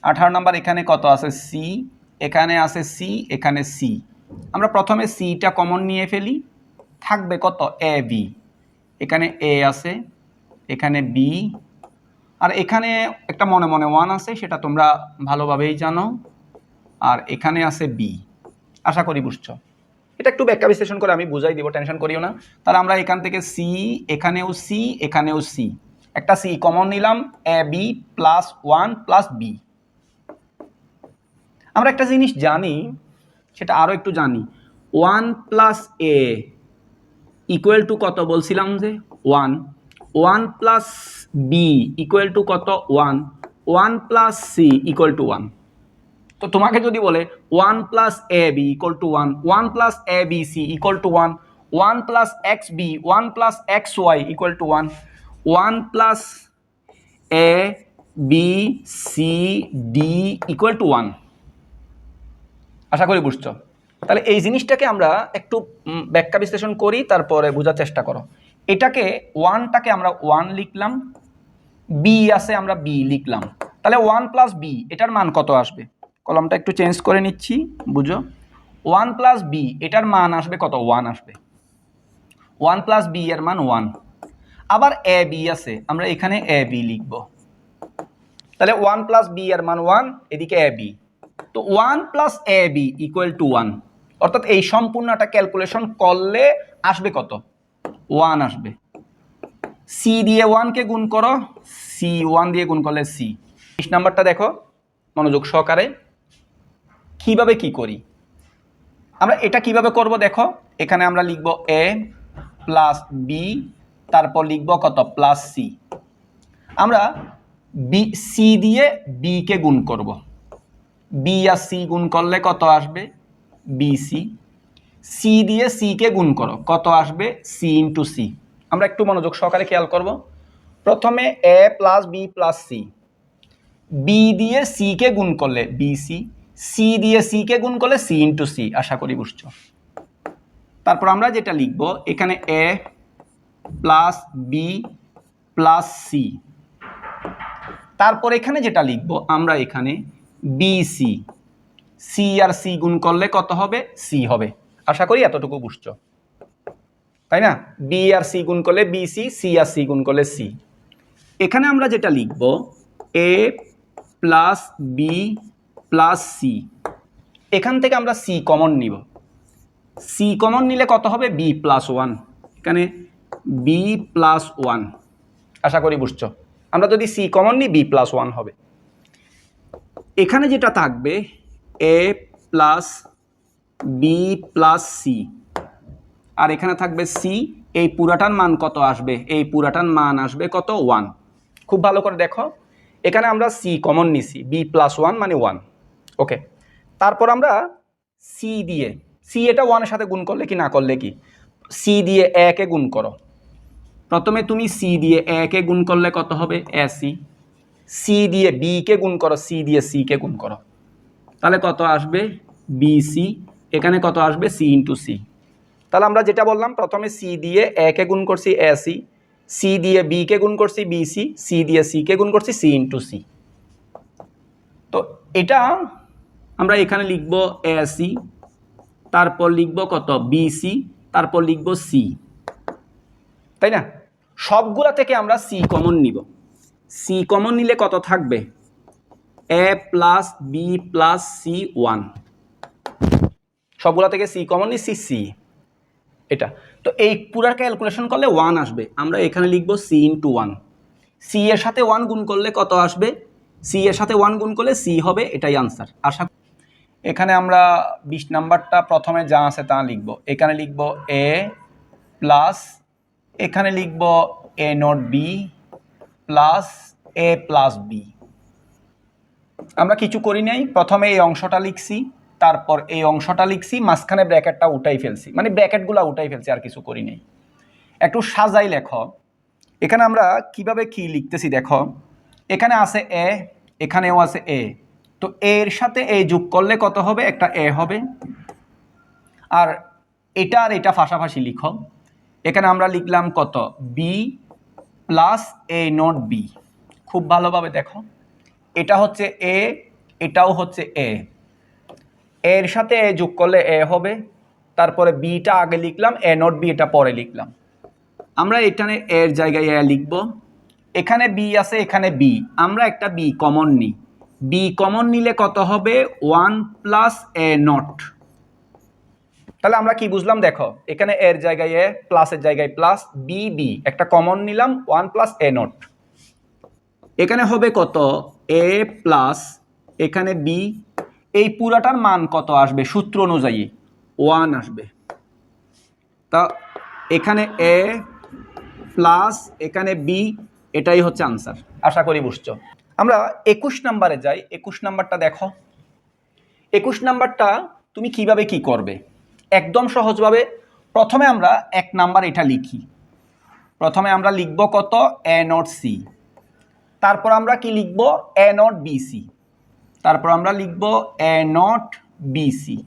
18 number এখানে কত আছে সি, এখানে আছে সি, এখানে সি। আমরা প্রথমে সিটা কমন নিয়ে ফেলি, থাকবে কত এ বি। এখানে এ আছে, এখানে বি, আর এখানে একটা মনে মনে 1 আছে, সেটা তোমরা ভালোভাবেই জানো। আর এখানে আছে বি। আশা করি বুঝছো। এটা একটু ব্যাখ্যা বিশ্লেষণ করে আমি বুঝাই দিব, টেনশন করিও না। তাহলে আমরা এখান থেকে সি, এখানেও সি, এখানেও সি, একটা সি কমন নিলাম, A B plus 1 plus B. আমরা একটা জিনিস জানি, সেটা আরও একটু জানি। 1 প্লাস এ ইকুয়াল টু কত বলছিলাম যে 1। 1 প্লাস বি ইকুয়াল টু কত 1। 1 প্লাস সি ইকুয়াল টু 1। তো তোমাকে যদি বলে 1 plus A B equal to 1, 1 plus A B C equal to 1, 1 plus X B, 1 plus X Y equal to 1, 1 plus A B C D equal to 1। আশা করি বুঝছো। তাহলে এই জিনিসটাকে আমরা একটু ব্যাখ্যা বিশ্লেষণ করি, তারপরে বোঝার চেষ্টা করো। এটাকে 1টাকে আমরা 1 লিখলাম, বি আছে আমরা বি লিখলাম। তাহলে 1 প্লাস বি এটার মান কত আসবে? কলমটা একটু চেঞ্জ করে নিচ্ছি, বুঝো। 1 প্লাস বি এটার মান আসবে কত? 1 আসবে। 1 প্লাস বি এর মান 1। আবার এ বি আছে, আমরা এখানে এ বি লিখব। তাহলে 1 প্লাস বি এর মান 1, এদিকে এ বি। তো 1 plus A B equal to 1, অর্থাৎ এই সম্পূর্ণটা ক্যালকুলেশন করলে আসবে কত? 1 আসবে। সি দিয়ে 1 কে গুণ করো, সি 1 দিয়ে গুণ করলে সি। 20 নাম্বারটা দেখো মনোযোগ সহকারে, কিভাবে কি করি আমরা। এটা কিভাবে করব দেখো। এখানে আমরা লিখব এ প্লাস বি, তারপর লিখব কত? Plus C. আমরা বি সি দিয়ে বি কে গুণ করব। বি আর সি গুণ করলে কত আসবে? বিসি। সি দিয়ে সি কে গুণ করো, কত আসবে? C into C. আমরা একটু মনোযোগ সহকারে খেয়াল করব। প্রথমে A plus B plus C, B দিয়ে সি কে গুণ করলে বিসি, সি দিয়ে সি কে গুণ করলে সি ইন্টু সি। আশা করি বুঝছো। তারপর আমরা যেটা লিখব, এখানে এ প্লাস বি প্লাস সি, তারপর এখানে যেটা লিখব আমরা এখানে বিসি, সি আর সি গুণ করলে কত হবে? সি হবে। আশা করি এতটুকু বুঝছো, তাই না? বি আর সি গুণ করলে বিসি, সি আর সি গুণ করলে সি। এখানে আমরা যেটা লিখব A plus B plus C, এখান থেকে আমরা সি কমন নিব। সি কমন নিলে কত হবে? B plus 1। এখানে বি প্লাস 1। আশা করি বুঝছো। আমরা যদি সি কমন নিই বি প্লাস 1 হবে। এখানে যেটা থাকবে এ প্লাস বি প্লাস সি, আর এখানে থাকবে সি। এই পুরাটার মান কত আসবে? এই পুরাটার মান আসবে কত? 1। খুব ভালো করে দেখো, এখানে আমরা সি কমন নিছি, বি প্লাস 1 মানে 1। ওকে, তারপর আমরা সি দিয়ে, সি এটা 1-এর সাথে গুণ করলে কি না করলে কি, সি দিয়ে এ কে গুণ করো। প্রথমে তুমি সি দিয়ে এ কে গুণ করলে কত হবে? A C. সি দিয়ে বি কে গুণ করো, সি দিয়ে সি কে গুণ করো, তাহলে কত আসবে? বিসি। এখানে কত আসবে? C into C. তাহলে আমরা যেটা বললাম, প্রথমে সি দিয়ে এ কে গুণ করছি এ সি, সি দিয়ে বি কে গুণ করছি বিসি, সি দিয়ে সি কে গুণ করছি সি ইন্টু সি। তো এটা আমরা এখানে লিখব এ সি, তারপর লিখব কত? বিসি, তারপর লিখব সি, তাই না? সবগুলা থেকে আমরা সি কমন নিব। সি কমন নিলে কত থাকবে? এ প্লাস বি প্লাস সি 1। সবগুলা থেকে সি কমন নিচ্ছি সি, এটা। তো এই পুরা ক্যালকুলেশন করলে 1 আসবে। আমরা এখানে লিখব সি ইন্টু 1। সি এর সাথে 1 গুণ করলে কত আসবে? সি এর সাথে 1 গুণ করলে সি হবে, এটাই আনসার। আশা এখানে আমরা 20 নাম্বারটা প্রথমে যা আছে তা লিখব। এখানে লিখব এ প্লাস, এখানে লিখব A not B plus A plus B. আমরা কিছু করি নাই, প্রথমে এই অংশটা লিখছি, তারপর এই অংশটা লিখছি, মাঝখানে ব্র্যাকেটটা উঠাই ফেলছি, মানে ব্র্যাকেটগুলো উঠাই ফেলছি, আর কিছু করি নাই। একটু সাজাই লেখো। এখানে আমরা কিভাবে কি লিখতেছি দেখো। এখানে আছে এ, এখানেও আছে এ। তো এর সাথে এ যোগ করলে কত হবে? একটা এ হবে। আর এটা আর এটা পাশাপাশি লিখো। এখানে আমরা লিখলাম কত? B plus A not B. খুব ভালোভাবে দেখো, এটা হচ্ছে এ, এটাও হচ্ছে এ, এর সাথে এ যোগ করলে এ হবে, তারপরে বিটা আগে লিখলাম, এ নট বি এটা পরে লিখলাম। আমরা এখানে এর জায়গায় এ লিখব, এখানে বি আছে, এখানে বি, আমরা একটা বি কমন নিই, বি কমন নিলে কত হবে 1 প্লাস এ নট। তাহলে আমরা কি বুঝলাম দেখো, এখানে এর জায়গায় এ, প্লাসের জায়গায় প্লাস, বি বি একটা কমন নিলাম, 1 প্লাস এ নট। এখানে হবে কত এ প্লাস, এখানে বি, এই পুরাটার মান কত আসবে সূত্র অনুযায়ী 1 আসবে। তা এখানে এ প্লাস এখানে বি, এটাই হচ্ছে আনসার। আশা করি বুঝছো। আমরা 21 নাম্বারে যাই। 21 নাম্বারটা দেখো, 21 নাম্বারটা তুমি কিভাবে কি করবে একদম সহজভাবে। প্রথমে আমরা 1 নাম্বার এটা লিখি, প্রথমে আমরা লিখব কত এ নট সি, তারপর আমরা কি লিখব এ নট বিসি, তারপর আমরা লিখব এ নট বিসি,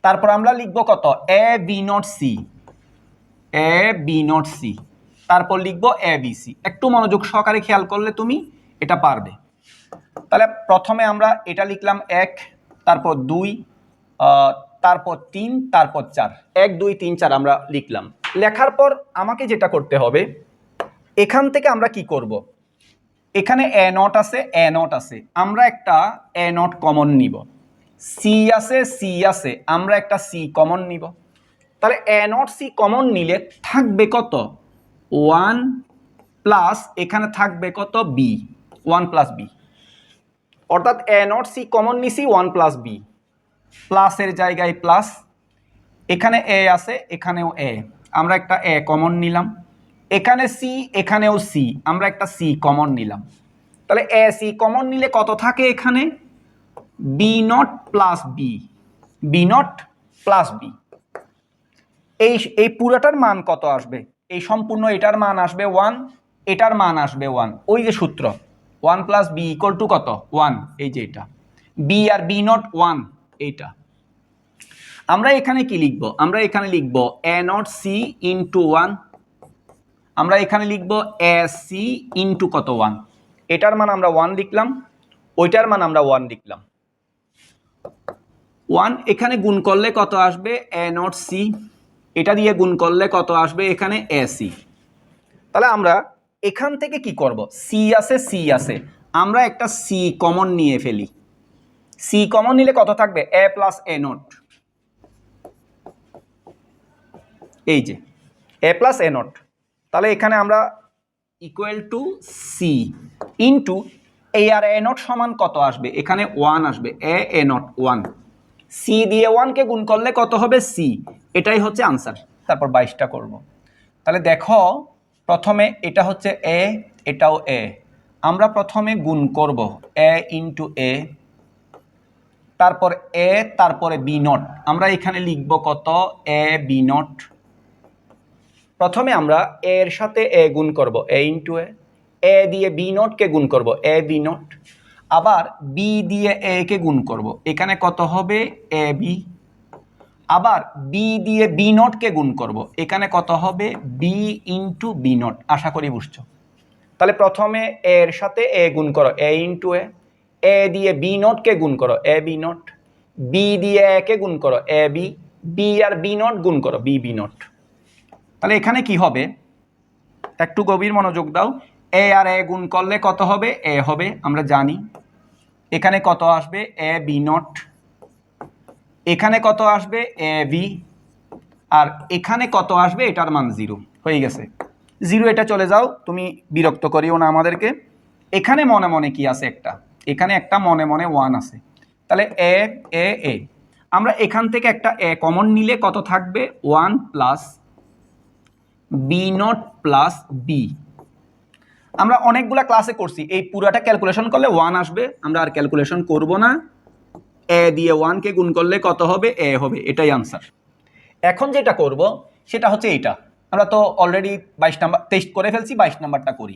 তারপর আমরা লিখব কত A B nought C, A B nought C, তারপর লিখব এ বি সি। একটু মনোযোগ সহকারে খেয়াল করলে তুমি এটা পারবে। তাহলে প্রথমে আমরা এটা লিখলাম 1, তারপর 2, তারপর 3, তারপর 4, 1 2 3 4 আমরা লিখলাম। লেখার পর আমাকে যেটা করতে হবে, এখান থেকে আমরা কি করব, এখানে এ নট আছে, এ নট আছে, আমরা একটা এ নট কমন নিব, সি আছে, সি আছে, আমরা একটা সি কমন নিব। তাহলে এ নট সি কমন নিলে থাকবে কত 1 প্লাস এখানে থাকবে কত বি, 1 প্লাস বি, অর্থাৎ এ নট সি কমন নিছি 1 প্লাস বি, প্লাসের জায়গায় প্লাস, এখানে এ আছে, এখানেও এ, আমরা একটা এ কমন নিলাম, এখানে সি, এখানেও সি, আমরা একটা সি কমন নিলাম। তাহলে এ সি কমন নিলে কত থাকে এখানে B not plus B, B not plus B. এই পুরাটার মান কত আসবে, এই সম্পূর্ণ এটার মান আসবে 1, এটার মান আসবে 1, ওই যে সূত্র 1 প্লাস বি ইকুয়াল টু কত 1, এই যে এটা বি আর বি নট 1 এইটা। আমরা এখানে কি লিখব, আমরা এখানে লিখব এ নট সি ইন্টু 1, আমরা এখানে লিখব এ সি ইন্টু কত 1, এটার মান আমরা 1 লিখলাম, ওইটার মান আমরা 1 লিখলাম। 1 এখানে গুণ করলে কত আসবে এ নট সি, এটা দিয়ে গুণ করলে কত আসবে এখানে এ সি। তাহলে আমরা এখান থেকে কি করব, সি আছে, সি আছে, আমরা একটা সি কমন নিয়ে ফেলি, সি কমন নিলে কত থাকবে এ প্লাস এ নট, এই যে এ প্লাস এ নট। তাহলে এখানে আমরা equal to C into A আর এ নট সমান কত আসবে এখানে 1 আসবে, এ নট 1, সি দিয়ে 1 কে গুণ করলে কত হবে সি, এটাই হচ্ছে আনসার। তারপর 22টা করব। তাহলে দেখো প্রথমে এটা হচ্ছে এ, এটাও এ, আমরা প্রথমে গুণ করব এ ইন্টু এ, তারপর এ, তারপরে বি নট, আমরা এখানে লিখব কত এ বি নট। প্রথমে আমরা এর সাথে এ গুণ করব এ ইন্টু এ দিয়ে বি নটকে গুণ করব এ বি নট, আবার বি দিয়ে এ কে গুণ করব, এখানে কত হবে এ বি, আবার বি দিয়ে বি নটকে গুণ করব, এখানে কত হবে বি ইন্টু বি নট। আশা করি বুঝছো। তাহলে প্রথমে এর সাথে এ গুণ করো এ ইন্টু এ দিয়ে বি নটকে গুণ করো এ বি নট, বি দিয়ে এ কে গুণ করো এ বি, বি আর বি নট গুণ করো বি বি নট। তাহলে এখানে কি হবে একটু গভীর মনোযোগ দাও, এ আর এ গুণ করলে কত হবে এ হবে, আমরা জানি। এখানে কত আসবে এ বি নট, এখানে কত আসবে এ বি, আর এখানে কত আসবে এটার মান 0 হয়ে গেছে। 0 এটা চলে যাও, তুমি বিরক্ত করিও না আমাদেরকে। এখানে মনে মনে কি আছে একটা, এখানে একটা মনে মনে 1 আছে। তাহলে এ এ এ, আমরা এখান থেকে একটা এ কমন নিলে কত থাকবে 1 plus B not plus B. আমরা অনেকগুলা ক্লাসে করছি, এই পুরাটা ক্যালকুলেশন করলে 1 আসবে, আমরা আর ক্যালকুলেশন করব না। এ দিয়ে 1 কে গুণ করলে কত হবে এ হবে, এটাই আনসার। এখন যেটা করব সেটা হচ্ছে এইটা, আমরা তো অলরেডি 22 নাম্বার টেস্ট করে ফেলছি, 22 নাম্বারটা করি।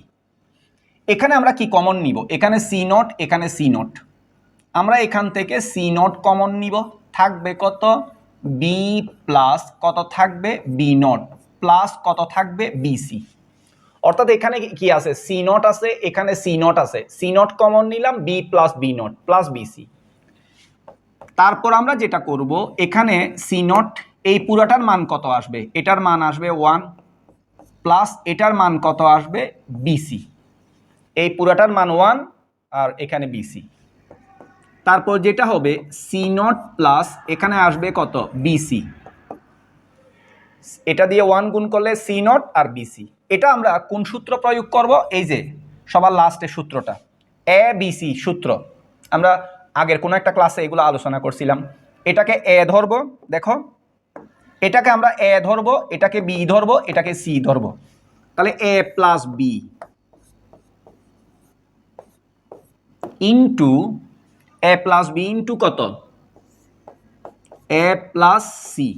এখানে আমরা কি কমন নিব, এখানে সি নট, এখানে সি নট, আমরা এখান থেকে সি নট কমন নিব, থাকবে কত বি প্লাস কত থাকবে বি নট প্লাস কত থাকবে বিসি, অর্থাৎ এখানে কি আছে, সি নট আছে, এখানে সি নট আছে, সি নট কমন নিলাম, B plus B not plus B C. তারপর আমরা যেটা করব, এখানে সি নট এই পুরাটার মান কত আসবে, এটার মান আসবে 1 প্লাস এটার মান কত আসবে বিসি, এই পুরাটার মান 1 আর এখানে বিসি। তারপর যেটা হবে সি নট প্লাস এখানে আসবে কত বিসি, এটা দিয়ে 1 গুণ করলে সি নট আর বিসি। এটা আমরা কোন সূত্র প্রয়োগ করব, এই যে সবার লাস্টের সূত্রটা এ বিসি সূত্র, আমরা আগের কোন একটা ক্লাসে এগুলো আলোচনা করছিলাম। এটাকে এ ধরবো, দেখো এটাকে আমরা এ ধরবো, এটাকে বি ধরবো, এটাকে সি ধরবো, তাহলে এ প্লাস বি ইন্টু এ প্লাস বি ইন্টু কত এ প্লাস সি।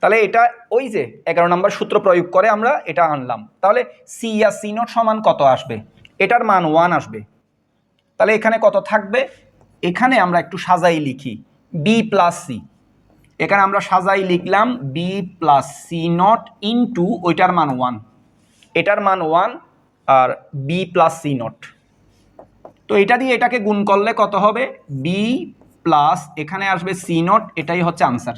তাহলে এটা ওই যে 11 নম্বর সূত্র প্রয়োগ করে আমরা এটা আনলাম। তাহলে সি আর সি নট সমান কত আসবে, এটার মান 1 আসবে। তাহলে এখানে কত থাকবে, এখানে আমরা একটু সাজাই লিখি বি প্লাস সি, এখানে আমরা সাজাই লিখলাম B plus C not into ওইটার মান 1, এটার মান 1 আর বি প্লাস সি নট। তো এটা দিয়ে এটাকে গুণ করলে কত হবে, বি প্লাস এখানে আসবে সি নট, এটাই হচ্ছে আনসার।